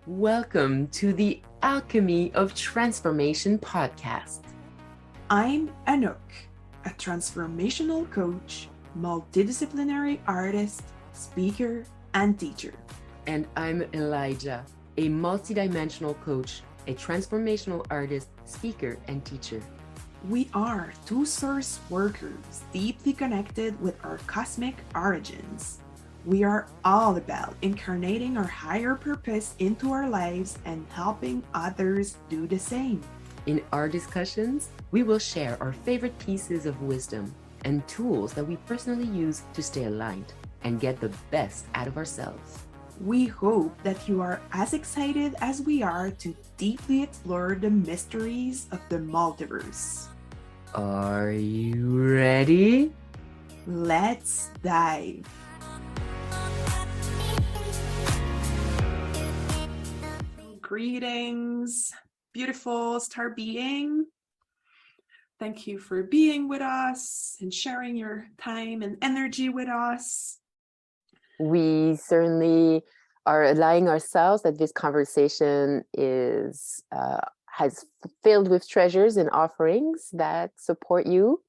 Welcome to the Alchemy of Transformation podcast. I'm Anouk, a transformational coach, multidisciplinary artist, speaker, and teacher. And I'm Elijah, a multidimensional coach, a transformational artist, speaker, and teacher. We are two source workers deeply connected with our cosmic origins. We are all about incarnating our higher purpose into our lives and helping others do the same. In our discussions, we will share our favorite pieces of wisdom and tools that we personally use to stay aligned and get the best out of ourselves. We hope that you are as excited as we are to deeply explore the mysteries of the multiverse. Are you ready? Let's dive. Greetings, beautiful star being. Thank you for being with us and sharing your time and energy with us. We certainly are allowing ourselves that this conversation has filled with treasures and offerings that support you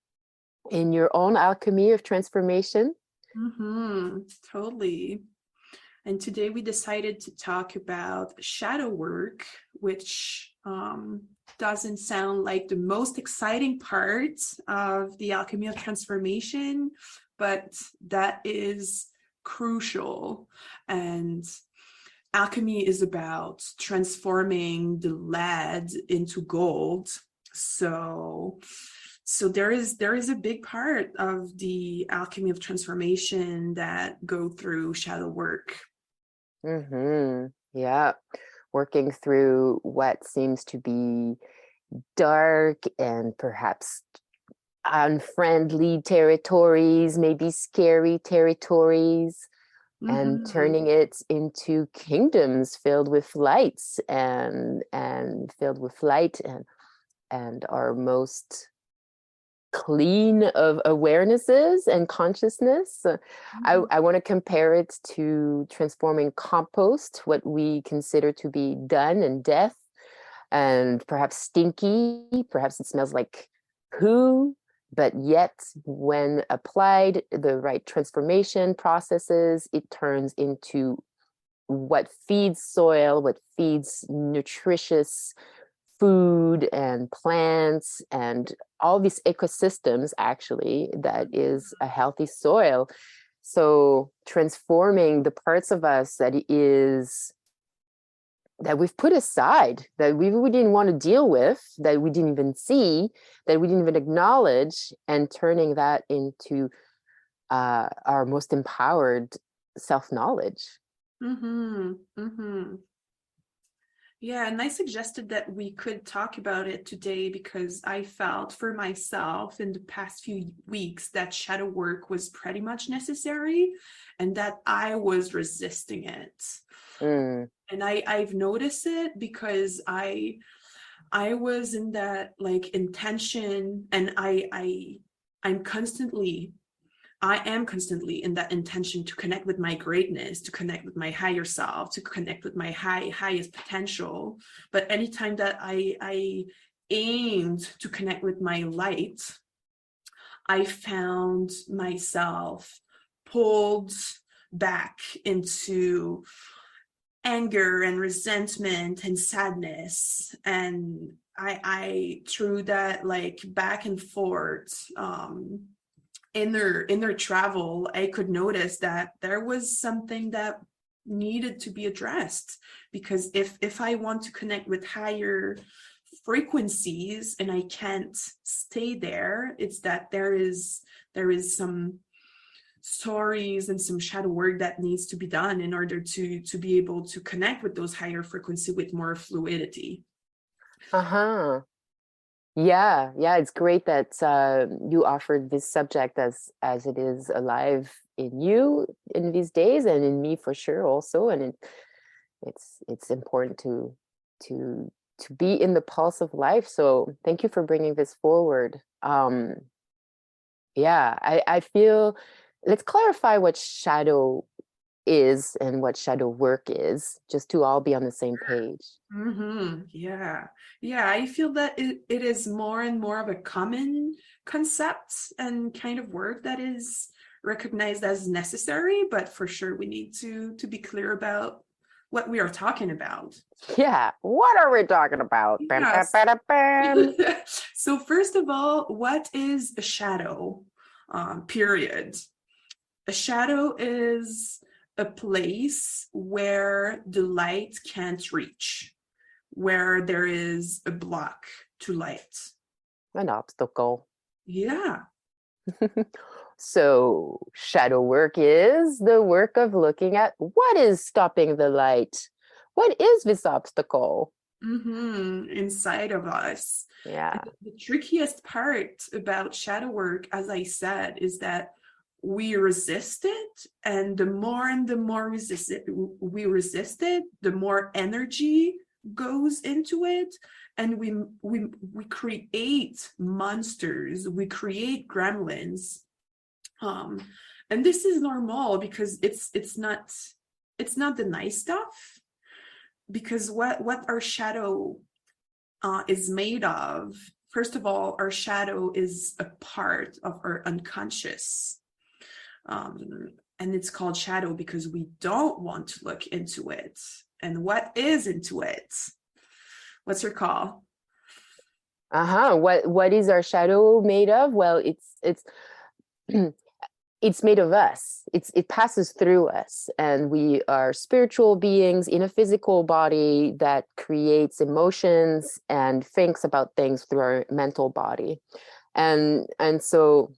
in your own alchemy of transformation. Totally. And today we decided to talk about shadow work, which doesn't sound like the most exciting part of the alchemy of transformation, but that is crucial. And alchemy is about transforming the lead into gold. So there is a big part of the alchemy of transformation that go through shadow work. Yeah, working through what seems to be dark and perhaps unfriendly territories, maybe scary territories, and turning it into kingdoms filled with lights and filled with light and our most clean of awarenesses and consciousness. I want to compare it to transforming compost, what we consider to be done and death and perhaps stinky, perhaps it smells like poo, but yet when applied the right transformation processes, it turns into what feeds soil, what feeds nutritious food and plants and all these ecosystems, actually, that is a healthy soil. So transforming the parts of us that we've put aside, that we didn't want to deal with, that we didn't even see, that we didn't even acknowledge, and turning that into our most empowered self-knowledge. Yeah, and I suggested that we could talk about it today because I felt for myself in the past few weeks that shadow work was pretty much necessary and that I was resisting it. And I've noticed it because I was in that like intention, and I am constantly in that intention to connect with my greatness, to connect with my higher self, to connect with my highest potential. But anytime that I aimed to connect with my light, I found myself pulled back into anger and resentment and sadness. And I through that like back and forth inner travel, I could notice that there was something that needed to be addressed, because if I want to connect with higher frequencies and I can't stay there, it's that there is some stories and some shadow work that needs to be done in order to be able to connect with those higher frequency with more fluidity. Yeah, it's great that you offered this subject as it is alive in you in these days, and in me for sure also. And it's important to be in the pulse of life. So thank you for bringing this forward. I feel, let's clarify what shadow is and what shadow work is, just to all be on the same page. Yeah. Yeah. I feel that it is more and more of a common concept and kind of word that is recognized as necessary, but for sure we need to be clear about what we are talking about. Yeah. What are we talking about? Bam, bam, Yes. bam, bam. So first of all, what is a shadow? Period. A shadow is a place where the light can't reach, where there is a block to light. An obstacle. Yeah. So shadow work is the work of looking at what is stopping the light. What is this obstacle? Inside of us. Yeah. And the trickiest part about shadow work, as I said, is that we resist it, and the more we resist it, the more energy goes into it, and we create monsters, we create gremlins. And this is normal because it's not the nice stuff, because what our shadow is made of. First of all, our shadow is a part of our unconscious. And it's called shadow because we don't want to look into it. And what is into it? What's your call? What is our shadow made of? Well, it's it's made of us. It passes through us, and we are spiritual beings in a physical body that creates emotions and thinks about things through our mental body. And so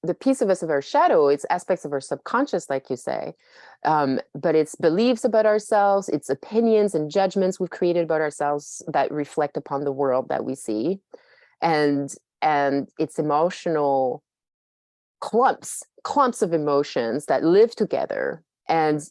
the piece of us of our shadow, it's aspects of our subconscious, like you say, but it's beliefs about ourselves, it's opinions and judgments we've created about ourselves that reflect upon the world that we see, and it's emotional clumps of emotions that live together. And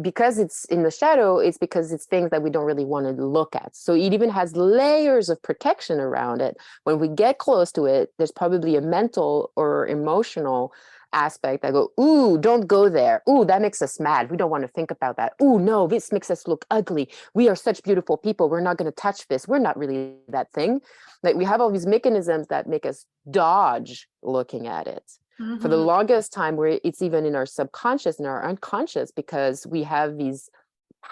because it's in the shadow, it's because it's things that we don't really want to look at. So it even has layers of protection around it. When we get close to it, there's probably a mental or emotional aspect that go, ooh, don't go there. Ooh, that makes us mad. We don't want to think about that. Ooh, no, this makes us look ugly. We are such beautiful people. We're not going to touch this. We're not really that thing. Like, we have all these mechanisms that make us dodge looking at it. For the longest time, where it's even in our subconscious and our unconscious, because we have these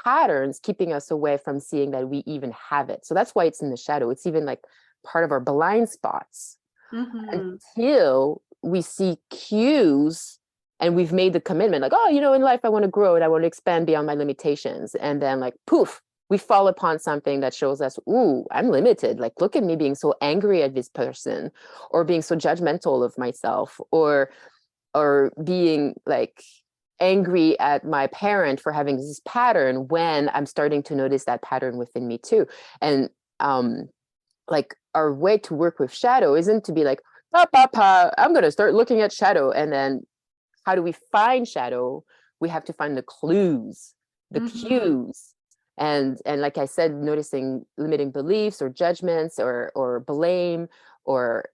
patterns keeping us away from seeing that we even have it. So that's why it's in the shadow. It's even like part of our blind spots until we see cues and we've made the commitment, like, oh, in life I want to grow and I want to expand beyond my limitations. And then, like, poof, we fall upon something that shows us, ooh, I'm limited. Like, look at me being so angry at this person, or being so judgmental of myself, or being like angry at my parent for having this pattern, when I'm starting to notice that pattern within me too. And like, our way to work with shadow isn't to be like, I'm going to start looking at shadow. And then how do we find shadow? We have to find the clues, the cues. And like I said, noticing limiting beliefs or judgments or blame, or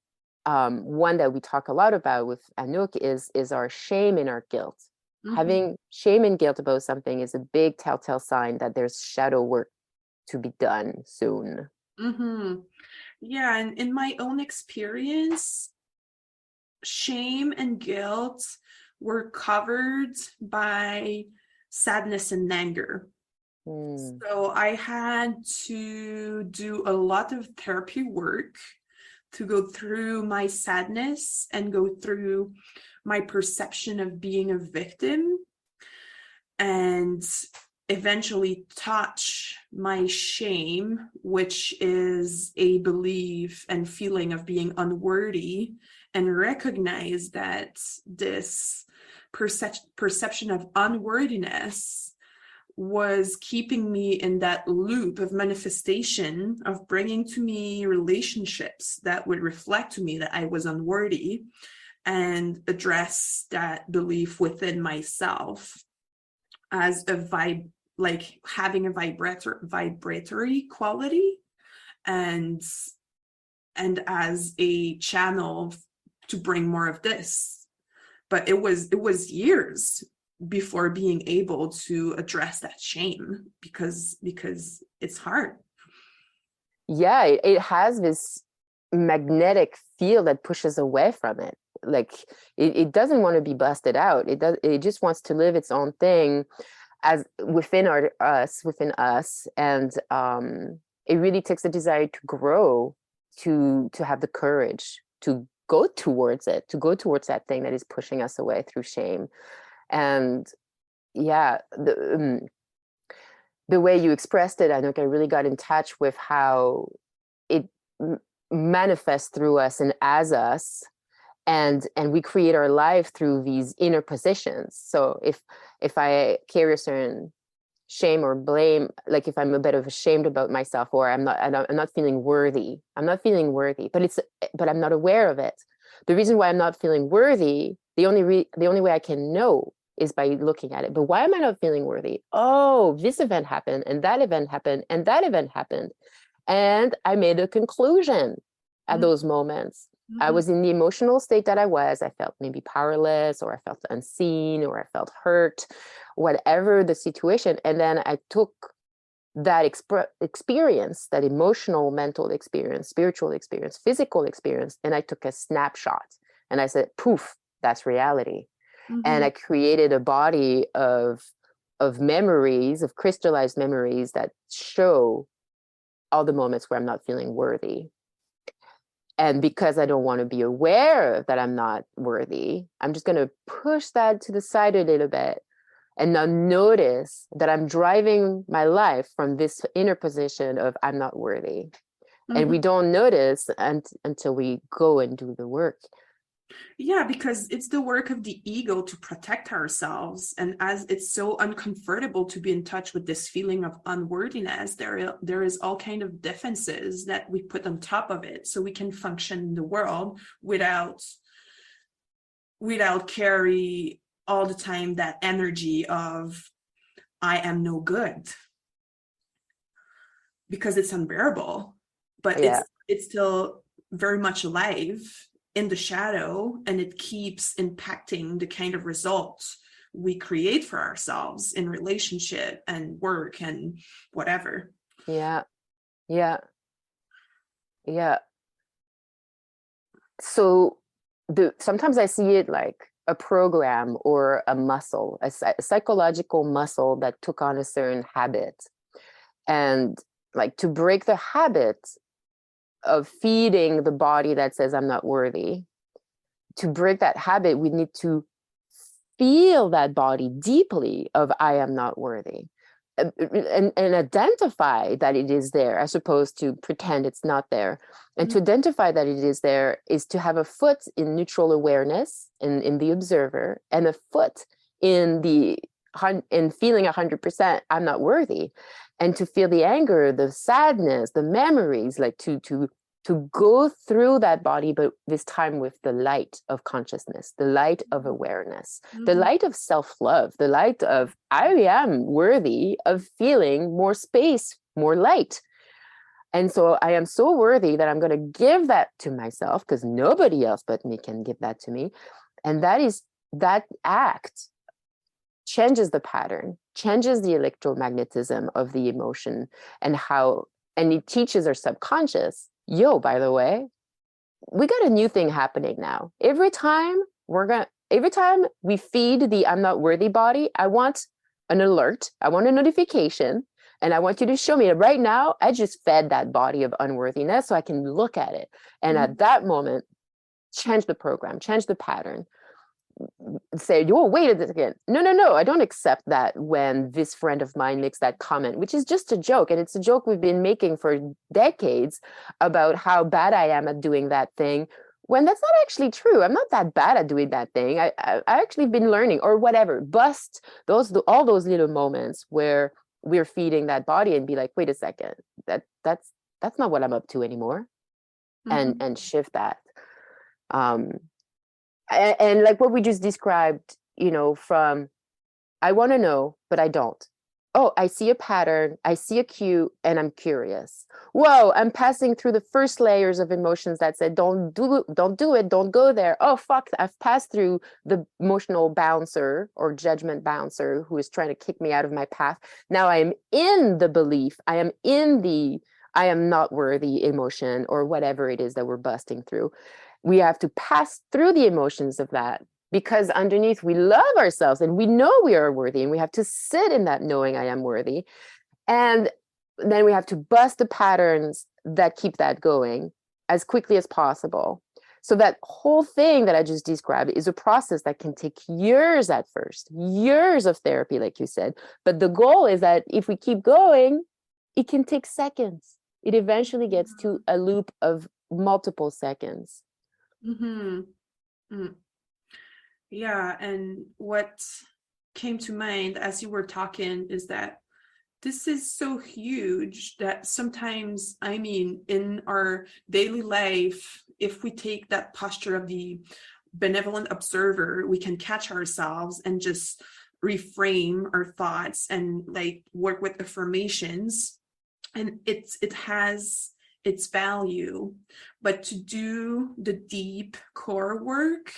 one that we talk a lot about with Anouk is our shame and our guilt. Having shame and guilt about something is a big telltale sign that there's shadow work to be done soon. Yeah, and in my own experience, shame and guilt were covered by sadness and anger. So I had to do a lot of therapy work to go through my sadness and go through my perception of being a victim, and eventually touch my shame, which is a belief and feeling of being unworthy, and recognize that this perception of unworthiness was keeping me in that loop of manifestation, of bringing to me relationships that would reflect to me that I was unworthy, and address that belief within myself as like having a vibratory quality, and as a channel to bring more of this. but it was years before being able to address that shame, because it's hard. Yeah, it has this magnetic field that pushes away from it. Like it doesn't want to be busted out. It just wants to live its own thing as within us. And it really takes a desire to grow, to have the courage to go towards it, to go towards that thing that is pushing us away through shame. And yeah, the way you expressed it, I think I really got in touch with how it manifests through us and as us, and we create our life through these inner positions. So if I carry a certain shame or blame, like if I'm a bit of ashamed about myself, or I'm not feeling worthy, but I'm not aware of it. The reason why I'm not feeling worthy, the only way I can know is by looking at it. But why am I not feeling worthy? Oh, this event happened, and that event happened, and that event happened. And I made a conclusion at those moments. I was in the emotional state that I was. I felt maybe powerless, or I felt unseen, or I felt hurt, whatever the situation. And then I took that experience, that emotional, mental experience, spiritual experience, physical experience, and I took a snapshot. And I said, poof, that's reality. And I created a body of memories, of crystallized memories that show all the moments where I'm not feeling worthy. And because I don't want to be aware that I'm not worthy, I'm just going to push that to the side a little bit and now notice that I'm driving my life from this inner position of I'm not worthy. And we don't notice until we go and do the work. Yeah, because it's the work of the ego to protect ourselves. And as it's so uncomfortable to be in touch with this feeling of unworthiness, there is all kind of defenses that we put on top of it so we can function in the world without carry all the time that energy of I am no good, because it's unbearable. But it's still very much alive in the shadow, and it keeps impacting the kind of results we create for ourselves in relationship and work and whatever. Yeah. So sometimes I see it like a program or a muscle, a psychological muscle that took on a certain habit. And like to break the habit of feeding the body that says I'm not worthy, to break that habit, we need to feel that body deeply of I am not worthy, and identify that it is there, as opposed to pretend it's not there. And to identify that it is there is to have a foot in neutral awareness, in the observer, and a foot in feeling 100% I'm not worthy, and to feel the anger, the sadness, the memories, like to go through that body, but this time with the light of consciousness, the light of awareness, the light of self-love, the light of I am worthy of feeling more space, more light. And so I am so worthy that I'm going to give that to myself, because nobody else but me can give that to me. And that act changes the pattern, changes the electromagnetism of the emotion, and it teaches our subconscious, yo, by the way, we got a new thing happening now. Every time we feed the I'm not worthy body, I want an alert, I want a notification, and I want you to show me right now, I just fed that body of unworthiness so I can look at it. And at that moment, change the program, change the pattern. Say, oh, wait a second. No, I don't accept that when this friend of mine makes that comment, which is just a joke. And it's a joke we've been making for decades about how bad I am at doing that thing, when that's not actually true. I'm not that bad at doing that thing. I actually been learning, or whatever. Bust all those little moments where we're feeding that body and be like, wait a second, that's not what I'm up to anymore. And shift that. And like what we just described, from I want to know, but I don't. Oh, I see a pattern, I see a cue, and I'm curious. Whoa, I'm passing through the first layers of emotions that said, don't do it, don't go there. Oh, fuck, I've passed through the emotional bouncer or judgment bouncer who is trying to kick me out of my path. Now I am in the belief, I am not worthy emotion or whatever it is that we're busting through. We have to pass through the emotions of that because underneath we love ourselves and we know we are worthy, and we have to sit in that knowing I am worthy. And then we have to bust the patterns that keep that going as quickly as possible. So that whole thing that I just described is a process that can take years at first, years of therapy, like you said. But the goal is that if we keep going, it can take seconds. It eventually gets to a loop of multiple seconds. Mm-hmm. Mm. Yeah, and what came to mind as you were talking is that this is so huge that sometimes, I mean, in our daily life, if we take that posture of the benevolent observer, we can catch ourselves and just reframe our thoughts and like work with affirmations. And it has its value. But to do the deep core work,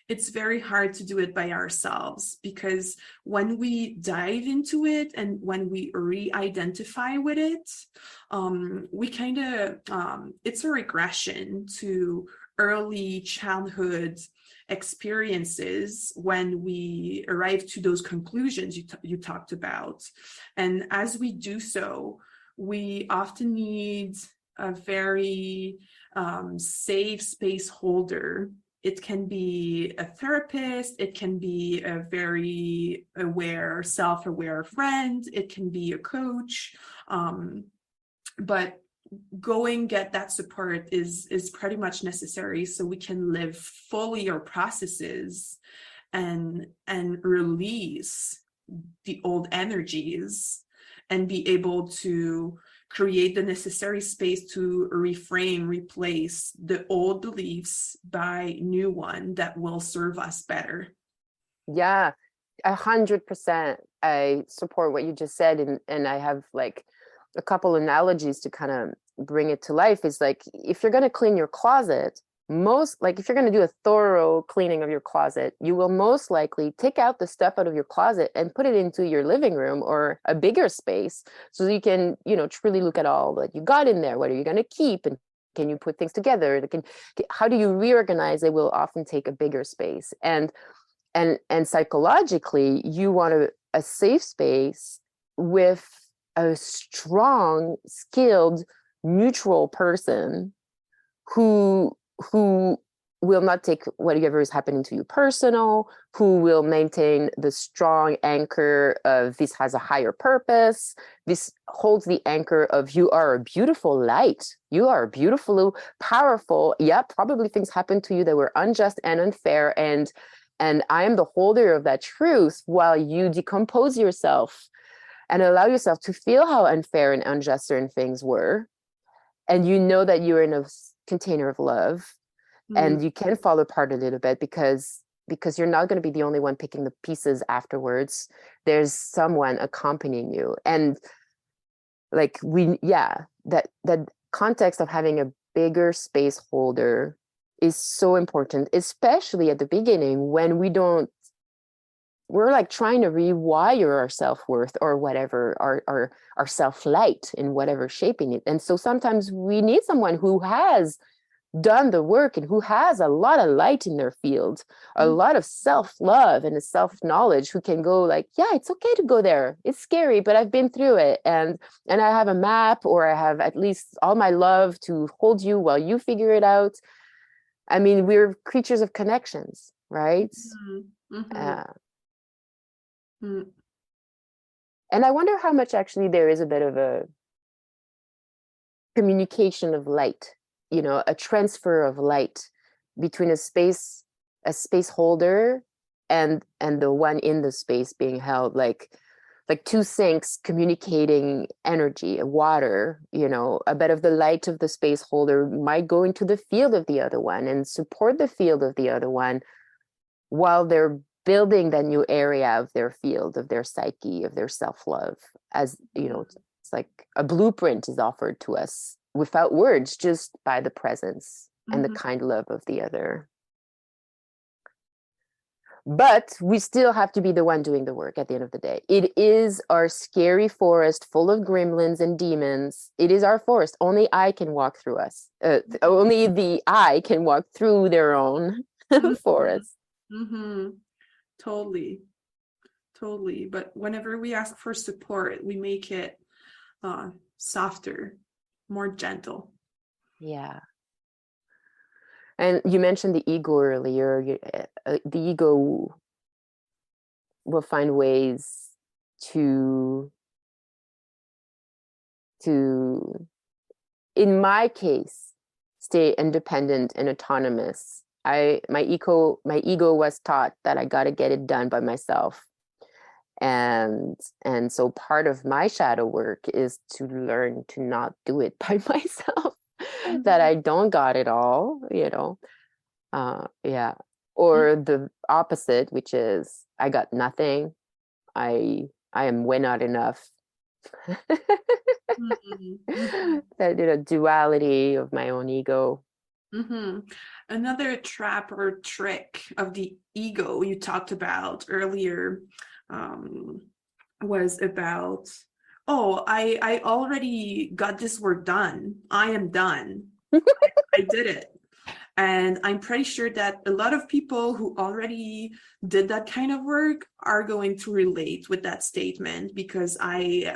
it's very hard to do it by ourselves, because when we dive into it and when we re-identify with it, we kind of, it's a regression to early childhood experiences when we arrive to those conclusions you talked about. And as we do so, we often need a very safe space holder. It can be a therapist, it can be a very aware, self-aware friend, it can be a coach, but going get that support is pretty much necessary so we can live fully our processes and release the old energies and be able to create the necessary space to reframe, replace the old beliefs by new one that will serve us better. Yeah, 100%. I support what you just said, and I have like a couple analogies to kind of bring it to life. Is like if you're going to clean your closet, most like if you're going to do a thorough cleaning of your closet, you will most likely take out the stuff out of your closet and put it into your living room or a bigger space so you can, truly look at all that you got in there. What are you going to keep, and can you put things together? How do you reorganize? It will often take a bigger space. And psychologically, you want a safe space with a strong, skilled, neutral person who will not take whatever is happening to you personal, who will maintain the strong anchor of this has a higher purpose. This holds the anchor of you are a beautiful light. You are beautiful, powerful. Yeah, probably things happened to you that were unjust and unfair. And I am the holder of that truth while you decompose yourself and allow yourself to feel how unfair and unjust certain things were. And you know that you're in a container of love, and you can fall apart a little bit because you're not going to be the only one picking the pieces afterwards. There's someone accompanying you. And like that context of having a bigger space holder is so important, especially at the beginning when we're like trying to rewire our self-worth or whatever, our self-light in whatever shaping it. And so sometimes we need someone who has done the work and who has a lot of light in their field, a lot of self-love and a self-knowledge, who can go like, yeah, it's okay to go there. It's scary, but I've been through it. And I have a map, or I have at least all my love to hold you while you figure it out. I mean, we're creatures of connections, right? Mm-hmm. Mm. And I wonder how much actually there is a bit of a communication of light, a transfer of light between a space holder and the one in the space being held, like two sinks communicating energy, water. A bit of the light of the space holder might go into the field of the other one and support the field of the other one while they're building that new area of their field, of their psyche, of their self-love. As you know, it's like a blueprint is offered to us without words, just by the presence and the kind love of the other. But we still have to be the one doing the work at the end of the day. It is our scary forest full of gremlins and demons. It is our forest. Only I can walk through us. Only the I can walk through their own forest. Totally. But whenever we ask for support, we make it softer, more gentle. Yeah. And you mentioned the ego earlier. The ego will find ways to, in my case, stay independent and autonomous. My ego was taught that I got to get it done by myself. And so part of my shadow work is to learn to not do it by myself. That I don't got it all, or the opposite, which is I got nothing. I am way not enough. That duality of my own ego. Another trap or trick of the ego you talked about earlier was about, I already got this work done. I am done. I did it. And I'm pretty sure that a lot of people who already did that kind of work are going to relate with that statement, because I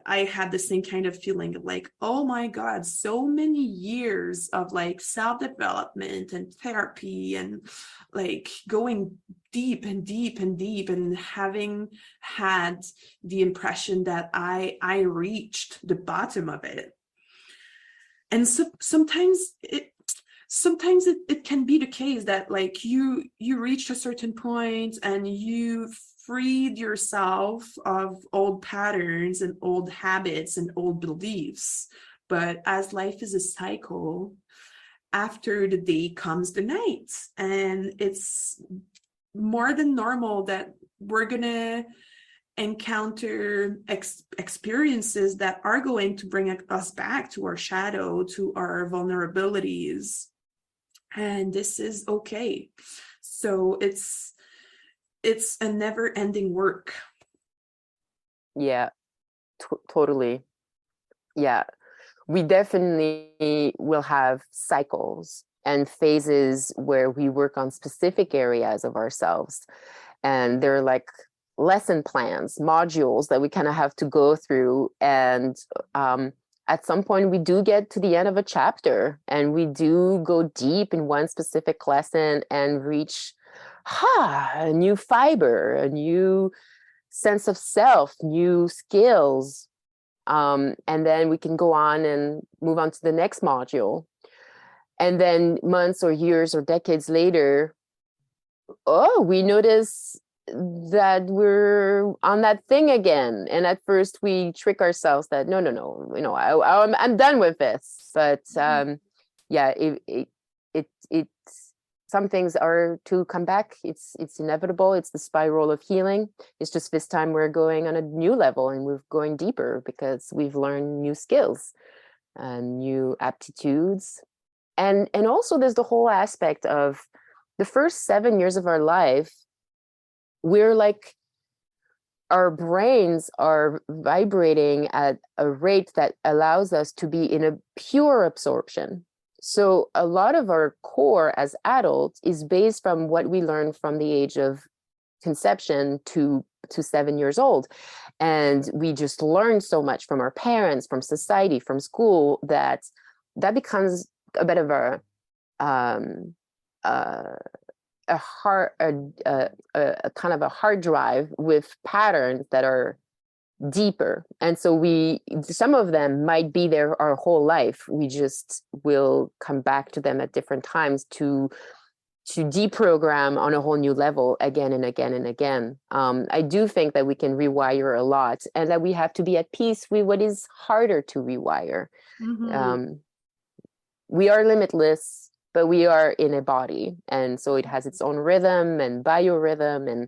had the same kind of feeling, like, oh my God, so many years of like self-development and therapy and like going deep and deep and deep, and having had the impression that I reached the bottom of it. And so sometimes it can be the case that like you reached a certain point and you freed yourself of old patterns and old habits and old beliefs. But as life is a cycle, after the day comes the night, and it's more than normal that we're gonna encounter experiences that are going to bring us back to our shadow, to our vulnerabilities, and this is okay. So it's a never-ending work. Yeah, totally. Yeah, we definitely will have cycles and phases where we work on specific areas of ourselves, and they're like lesson plans, modules that we kind of have to go through. And at some point we do get to the end of a chapter, and we do go deep in one specific lesson and reach a new fiber, a new sense of self, new skills. And then we can go on and move on to the next module. And then months or years or decades later, we notice that we're on that thing again. And at first we trick ourselves that no, I'm done with this. But it some things are to come back. It's inevitable. It's the spiral of healing. It's just this time we're going on a new level, and we're going deeper because we've learned new skills and new aptitudes. And also there's the whole aspect of the first 7 years of our life, we're like, our brains are vibrating at a rate that allows us to be in a pure absorption. So a lot of our core as adults is based from what we learn from the age of conception to 7 years old. And we just learn so much from our parents, from society, from school, that becomes a bit of a kind of a hard drive with patterns that are deeper. And so some of them might be there our whole life. We just will come back to them at different times to deprogram on a whole new level again and again and again. I do think that we can rewire a lot, and that we have to be at peace with what is harder to rewire. We are limitless, but we are in a body, and so it has its own rhythm and biorhythm,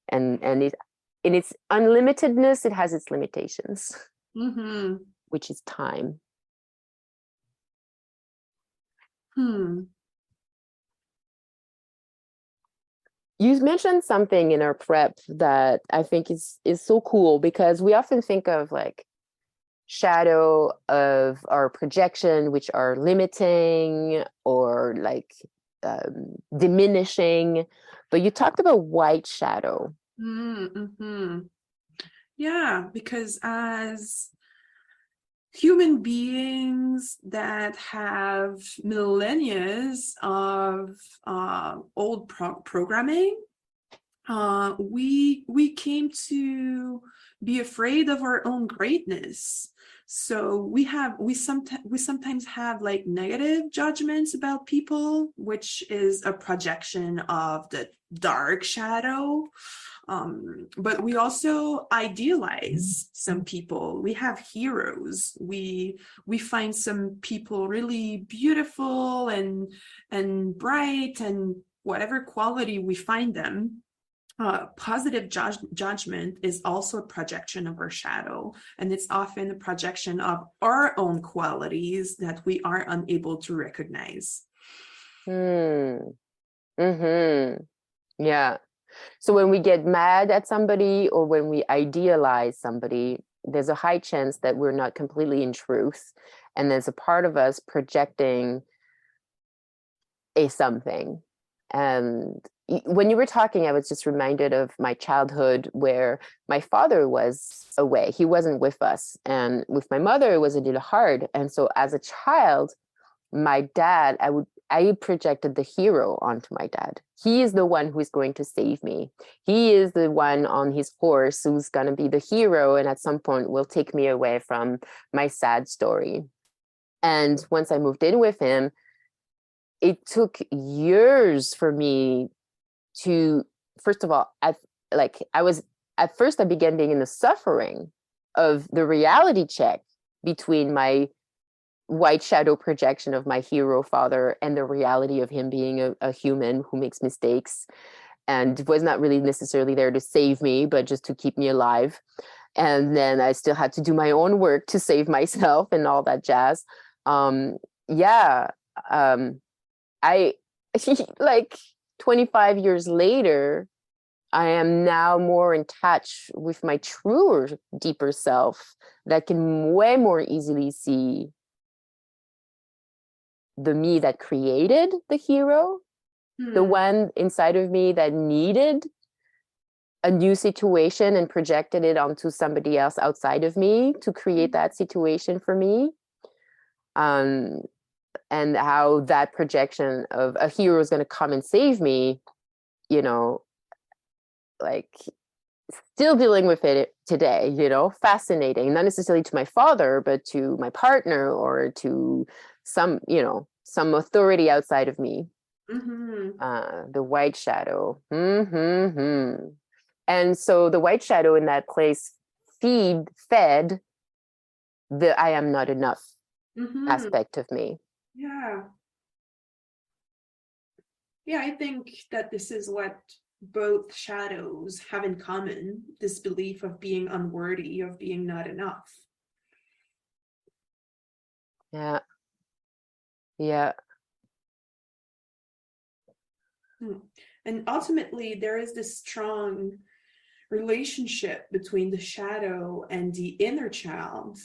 and it, in its unlimitedness, it has its limitations, which is time. You mentioned something in our prep that I think is so cool, because we often think of like shadow of our projection, which are limiting or like diminishing, but you talked about white shadow. Yeah, because as human beings that have millennia of old programming, we came to be afraid of our own greatness. So we sometimes have like negative judgments about people, which is a projection of the dark shadow. But we also idealize some people. We have heroes. We find some people really beautiful and bright, and whatever quality we find them. Positive judgment is also a projection of our shadow, and it's often a projection of our own qualities that we are unable to recognize. Yeah. So when we get mad at somebody or when we idealize somebody, there's a high chance that we're not completely in truth, and there's a part of us projecting a something. And when you were talking, I was just reminded of my childhood where my father was away. He wasn't with us. And with my mother, it was a little hard. And so as a child, my dad, I projected the hero onto my dad. He is the one who is going to save me. He is the one on his horse who's going to be the hero, and at some point will take me away from my sad story. And once I moved in with him, it took years for me to, first of all, I began being in the suffering of the reality check between my white shadow projection of my hero father and the reality of him being a human who makes mistakes and was not really necessarily there to save me, but just to keep me alive. And then I still had to do my own work to save myself and all that jazz. I like 25 years later, I am now more in touch with my truer, deeper self that can way more easily see the me that created the hero, the one inside of me that needed a new situation and projected it onto somebody else outside of me to create that situation for me. And how that projection of a hero is going to come and save me, like still dealing with it today, fascinating, not necessarily to my father, but to my partner or to some authority outside of me. The white shadow. And so the white shadow in that place fed the I am not enough aspect of me. Yeah, I think that this is what both shadows have in common, this belief of being unworthy, of being not enough. Yeah. And ultimately, there is this strong relationship between the shadow and the inner child,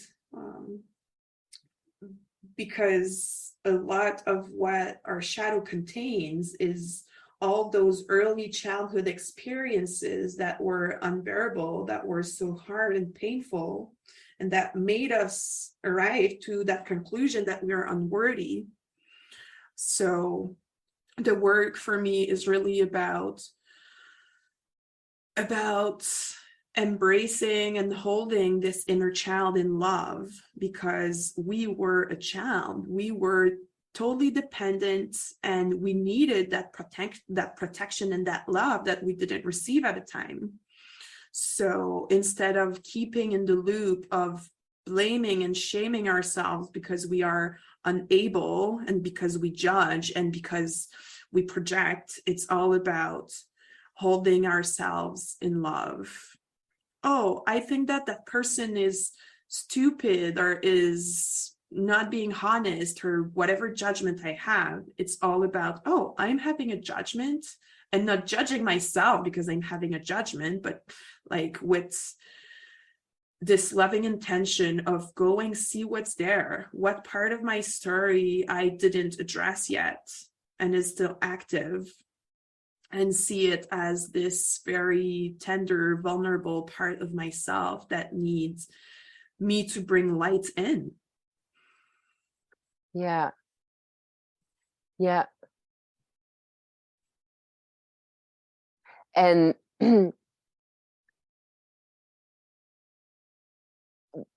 because a lot of what our shadow contains is all those early childhood experiences that were unbearable, that were so hard and painful, and that made us arrive to that conclusion that we are unworthy. So the work for me is really about embracing and holding this inner child in love, because we were a child. We were totally dependent, and we needed that protection and that love that we didn't receive at the time. So instead of keeping in the loop of blaming and shaming ourselves because we are unable, and because we judge, and because we project. It's all about holding ourselves in love. Oh, I think that that person is stupid or is not being honest, or whatever judgment I have. It's all about, oh, I'm having a judgment, and not judging myself because I'm having a judgment, but like with this loving intention of going see what's there, what part of my story I didn't address yet and is still active, and see it as this very tender, vulnerable part of myself that needs me to bring light in. Yeah. Yeah. And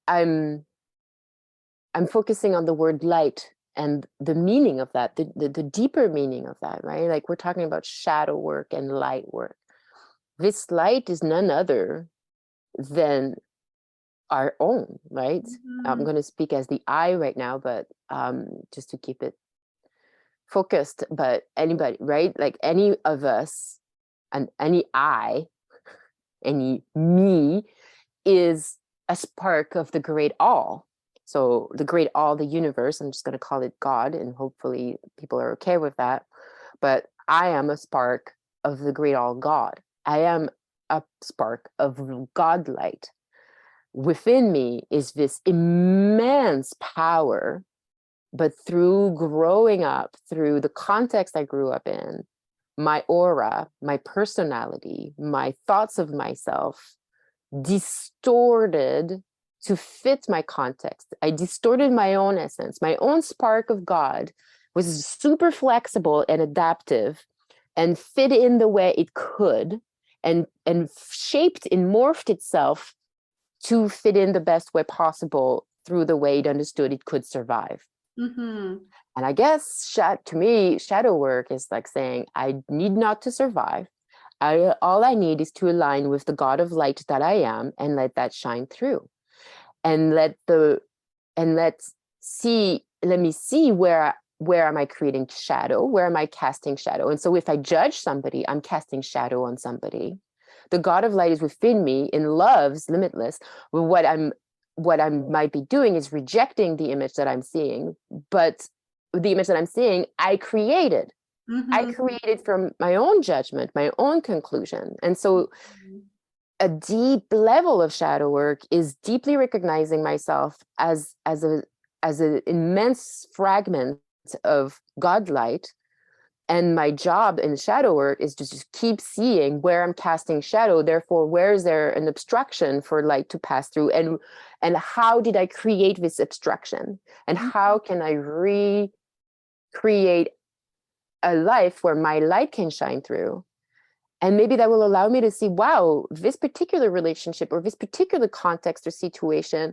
I'm focusing on the word light and the meaning of that, the deeper meaning of that, right? Like we're talking about shadow work and light work. This light is none other than our own, right? I'm going to speak as the I right now, but just to keep it focused. But anybody, right? Like any of us, and any I, any me, is a spark of the great all. So the great all, the universe, I'm just going to call it God, and hopefully people are okay with that. But I am a spark of the great all God. I am a spark of God light. Within me is this immense power, but through growing up, through the context I grew up in, my aura, my personality, my thoughts of myself distorted to fit my context. I distorted my own essence. My own spark of God was super flexible and adaptive and fit in the way it could, and shaped and morphed itself to fit in the best way possible through the way it understood it could survive. Mm-hmm. And I guess to me, shadow work is like saying, I need not to survive. All I need is to align with the God of light that I am, and let that shine through. And let me see where am I creating shadow? Where am I casting shadow? And so if I judge somebody, I'm casting shadow on somebody. The God of light is within me in love's limitless. What I might be doing is rejecting the image that I'm seeing, but the image that I'm seeing, I created. Mm-hmm. I created from my own judgment, my own conclusion. And so a deep level of shadow work is deeply recognizing myself as an immense fragment of God light. And my job in shadow work is to just keep seeing where I'm casting shadow. Therefore, where is there an obstruction for light to pass through? And how did I create this obstruction? And how can I recreate a life where my light can shine through? And maybe that will allow me to see, wow, this particular relationship or this particular context or situation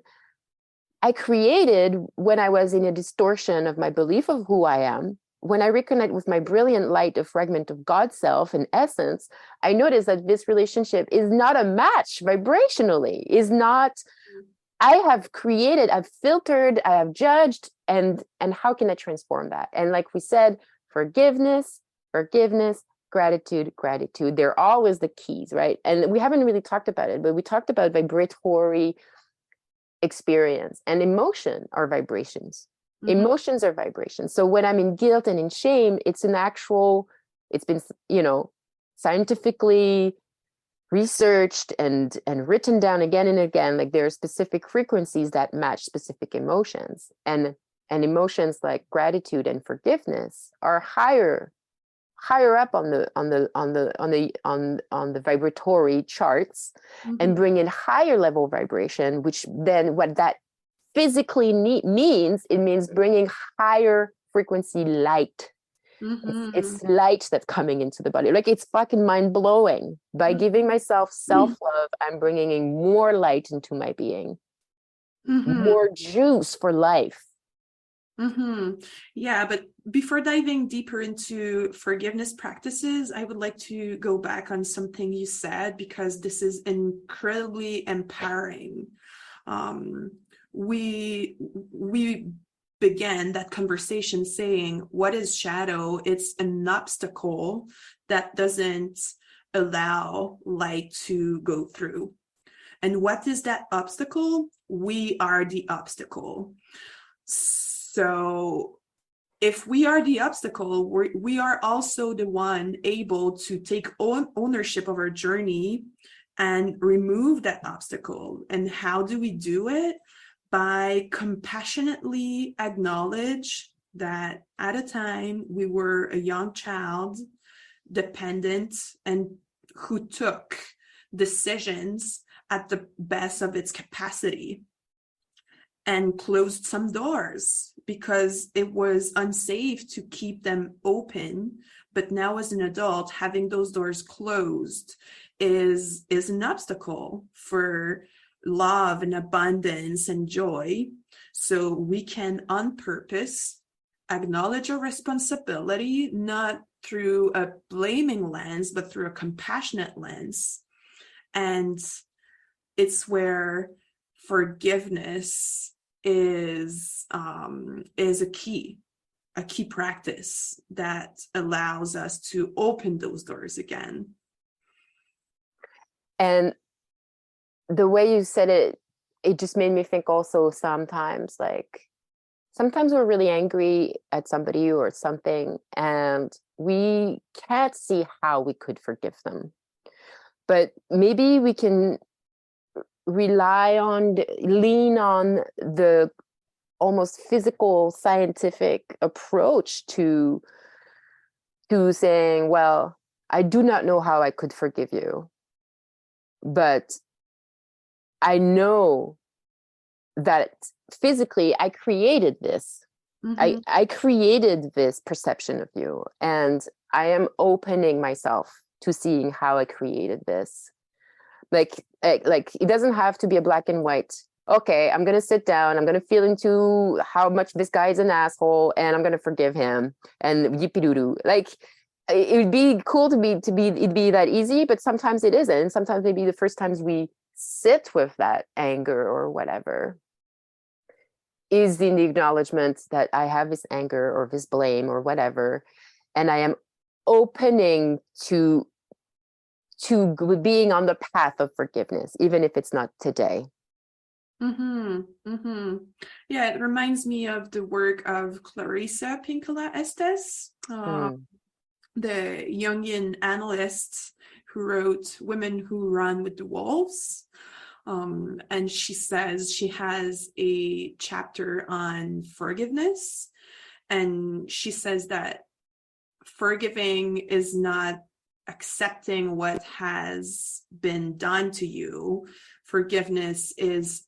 I created when I was in a distortion of my belief of who I am. When I reconnect with my brilliant light, a fragment of God's self and essence, I notice that this relationship is not a match vibrationally, is not, I have created, I've filtered, I have judged, and how can I transform that? And like we said, forgiveness, gratitude. They're always the keys, right? And we haven't really talked about it, but we talked about vibratory experience, and emotion are vibrations. Emotions are vibrations. So when I'm in guilt and in shame, it's been, scientifically researched and written down again and again. Like there are specific frequencies that match specific emotions, and emotions like gratitude and forgiveness are higher up on the vibratory charts, and bring in higher level vibration, which then what that physically means bringing higher frequency light. It's light that's coming into the body. Like it's fucking mind-blowing. By giving myself self-love, I'm bringing in more light into my being, more juice for life. Yeah, but before diving deeper into forgiveness practices, I would like to go back on something you said, because this is incredibly empowering. We began that conversation saying, what is shadow? It's an obstacle that doesn't allow light to go through. And what is that obstacle? We are the obstacle. So if we are the obstacle, we are also the one able to take ownership of our journey and remove that obstacle. And how do we do it? By compassionately acknowledge that at a time we were a young child, dependent, and who took decisions at the best of its capacity, and closed some doors because it was unsafe to keep them open. But now as an adult, having those doors closed is an obstacle for love and abundance and joy. So we can on purpose acknowledge our responsibility, not through a blaming lens, but through a compassionate lens. And it's where forgiveness is a key practice that allows us to open those doors again. And the way you said it, it just made me think also sometimes we're really angry at somebody or something, and we can't see how we could forgive them. But maybe we can lean on the almost physical scientific approach to saying, well, I do not know how I could forgive you, but I know that physically I created this. Mm-hmm. I created this perception of you, and I am opening myself to seeing how I created this. Like it doesn't have to be a black and white. Okay, I'm gonna sit down, I'm gonna feel into how much this guy is an asshole, and I'm gonna forgive him, and yippee-doo-doo. Like, it would be cool it'd be that easy, but sometimes it isn't. Sometimes maybe the first times we sit with that anger or whatever is in the acknowledgement that I have this anger or this blame or whatever, and I am opening to being on the path of forgiveness, even if it's not today. Mm-hmm. Mm-hmm. Yeah, it reminds me of the work of Clarissa Pinkola Estes, the Jungian analyst who wrote Women Who Run with the Wolves. And she says she has a chapter on forgiveness. And she says that forgiving is not accepting what has been done to you. Forgiveness is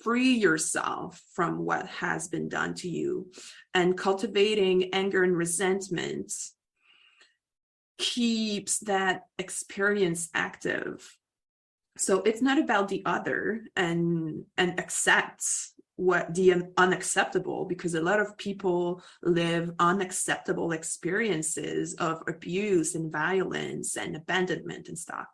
free yourself from what has been done to you. And cultivating anger and resentment keeps that experience active. So it's not about the other and accept what the unacceptable, because a lot of people live unacceptable experiences of abuse and violence and abandonment and stuff.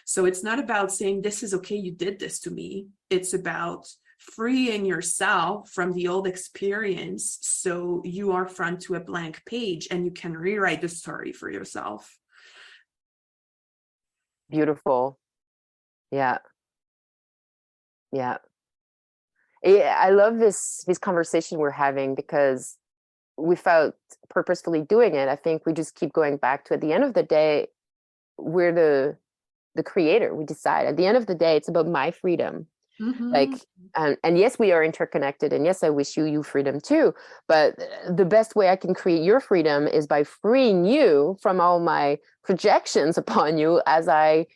So it's not about saying, this is okay, you did this to me. It's about freeing yourself from the old experience so you are front to a blank page and you can rewrite the story for yourself. Beautiful. Yeah. I love this conversation we're having, because without purposefully doing it, I think we just keep going back to, at the end of the day, we're the creator. We decide at the end of the day, it's about my freedom. Mm-hmm. And yes, we are interconnected, and yes, I wish you freedom too, but the best way I can create your freedom is by freeing you from all my projections upon you, as I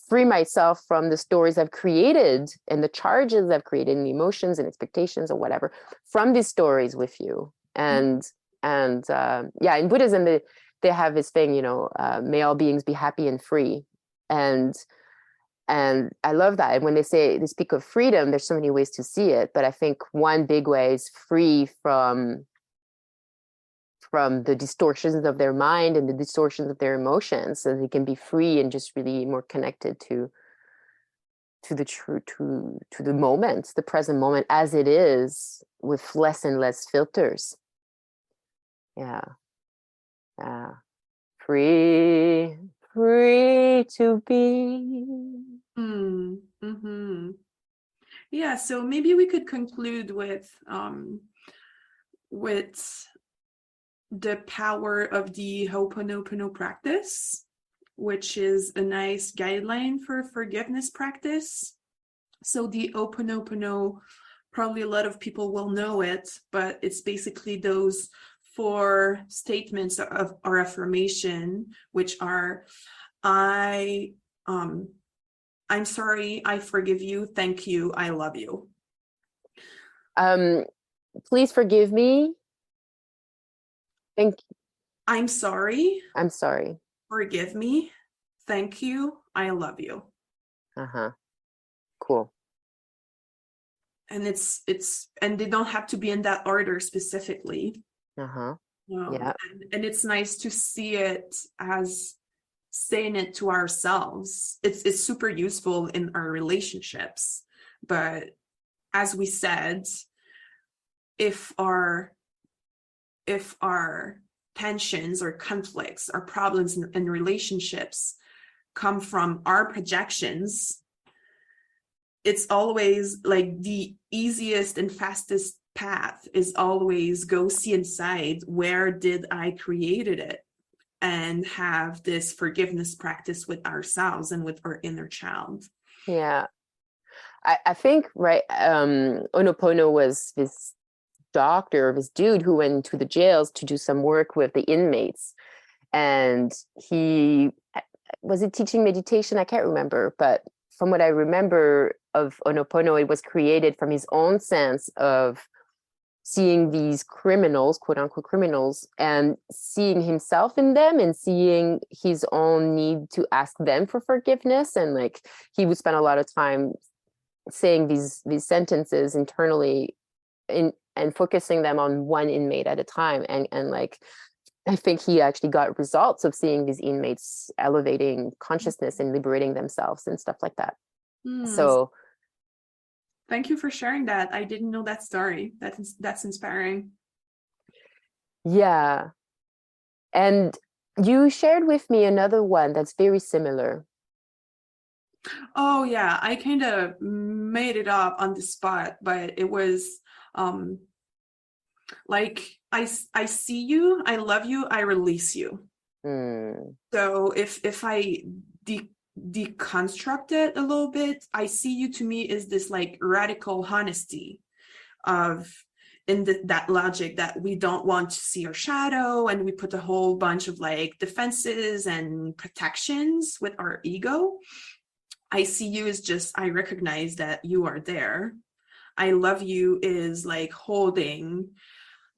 free myself from the stories I've created and the charges I've created and the emotions and expectations or whatever from these stories with you. And in Buddhism, they have this thing, may all beings be happy and free. And I love that. And when they speak of freedom, there's so many ways to see it. But I think one big way is free from the distortions of their mind and the distortions of their emotions, so they can be free and just really more connected to to the true to the moment, the present moment as it is, with less and less filters. Yeah. Yeah. Free to be. Mm-hmm. Yeah, so maybe we could conclude with the power of the Ho'oponopono practice, which is a nice guideline for forgiveness practice. So the Ho'oponopono, probably a lot of people will know it, but it's basically those 4 statements of our affirmation, which are I'm sorry, I forgive you, thank you, I love you. Please forgive me. I'm sorry. I'm sorry. Forgive me. Thank you. I love you. Cool. And and they don't have to be in that order specifically. Yeah. And it's nice to see it as saying it to ourselves. It's super useful in our relationships. But as we said, if our tensions or conflicts or problems in relationships come from our projections, it's always like the easiest and fastest path is always go see inside, where did I created it, and have this forgiveness practice with ourselves and with our inner child. Yeah. I think, right, Ho'oponopono was this doctor, this dude who went to the jails to do some work with the inmates. And he was it teaching meditation? I can't remember, but from what I remember of Ho'oponopono, it was created from his own sense of seeing these criminals, quote unquote criminals, and seeing himself in them and seeing his own need to ask them for forgiveness. And like he would spend a lot of time saying these sentences internally and focusing them on one inmate at a time. And like I think he actually got results of seeing these inmates elevating consciousness and liberating themselves and stuff like that. So thank you for sharing that. I didn't know that story. That's inspiring. Yeah. And you shared with me another one that's very similar. Oh yeah, I kind of made it up on the spot, but it was like I see you, I love you, I release you. So if I deconstruct it a little bit, I see you to me is this like radical honesty of that logic that we don't want to see our shadow, and we put a whole bunch of like defenses and protections with our ego. I see you as just, I recognize that you are there. I love you is like holding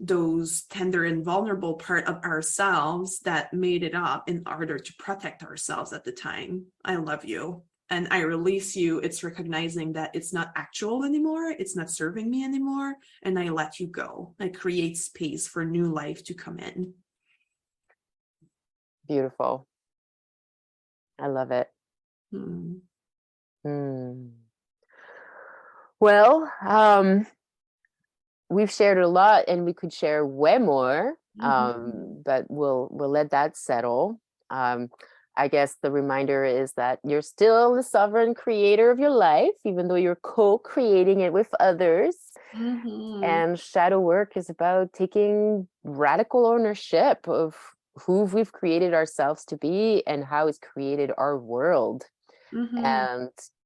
those tender and vulnerable part of ourselves that made it up in order to protect ourselves at the time. I love you. And I release you. It's recognizing that it's not actual anymore. It's not serving me anymore. And I let you go. I create space for new life to come in. Beautiful. I love it. Well, we've shared a lot and we could share way more, but we'll let that settle. I guess the reminder is that you're still the sovereign creator of your life, even though you're co-creating it with others. And shadow work is about taking radical ownership of who we've created ourselves to be and how it's created our world.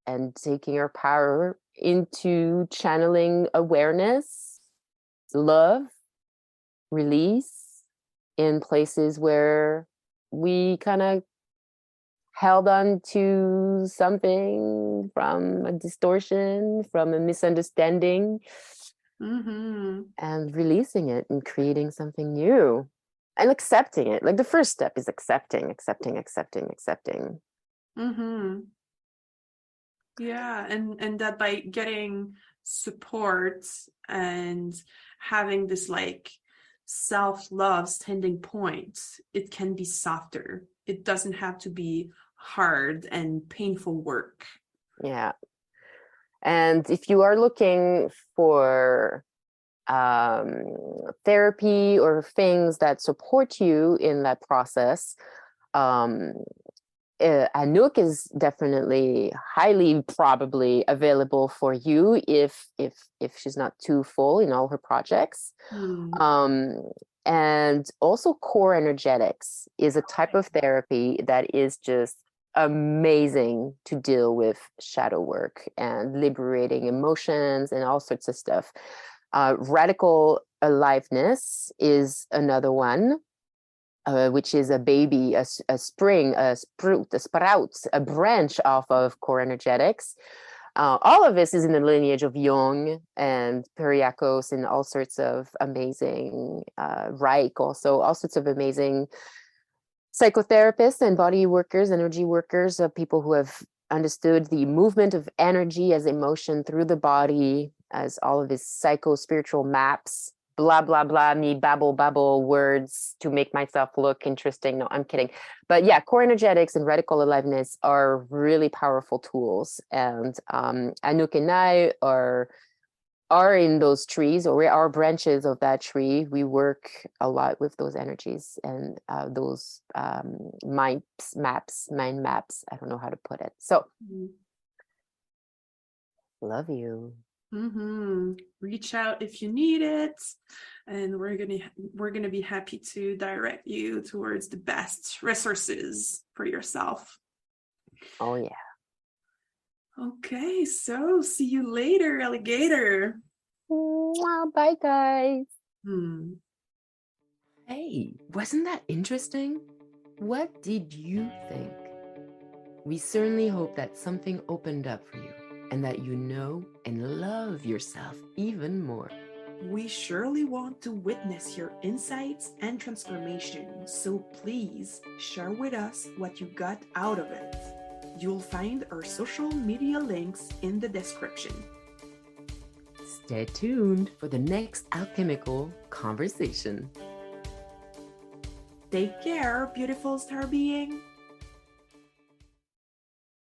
And taking our power into channeling awareness, love, release in places where we kind of held on to something from a distortion, from a misunderstanding, and releasing it and creating something new and accepting it. Like the first step is accepting. Yeah, and that by getting support and having this like self-love standing point, it can be softer. It doesn't have to be hard and painful work. Yeah. And if you are looking for therapy or things that support you in that process, Anouk is definitely highly probably available for you if she's not too full in all her projects. And also core energetics is a type of therapy that is just amazing to deal with shadow work and liberating emotions and all sorts of stuff. Radical aliveness is another one, which is a baby, a spring, a sprout, a branch off of core energetics. All of this is in the lineage of Jung and Periakos and all sorts of amazing, Reich also, all sorts of amazing psychotherapists and body workers, energy workers, people who have understood the movement of energy as emotion through the body, as all of these psycho-spiritual maps, blah, blah, blah, me babble words to make myself look interesting. No, I'm kidding. But yeah, core energetics and radical aliveness are really powerful tools. And Anouk and I are in those trees, or we are branches of that tree. We work a lot with those energies and those mind maps. I don't know how to put it. So love you. Reach out if you need it, and we're gonna be happy to direct you towards the best resources for yourself. Oh yeah. Okay, so see you later, alligator. Bye guys. Hey, wasn't that interesting? What did you think? We certainly hope that something opened up for you and that you know and love yourself even more. We surely want to witness your insights and transformation, so please share with us what you got out of it. You'll find our social media links in the description. Stay tuned for the next alchemical conversation. Take care, beautiful star being.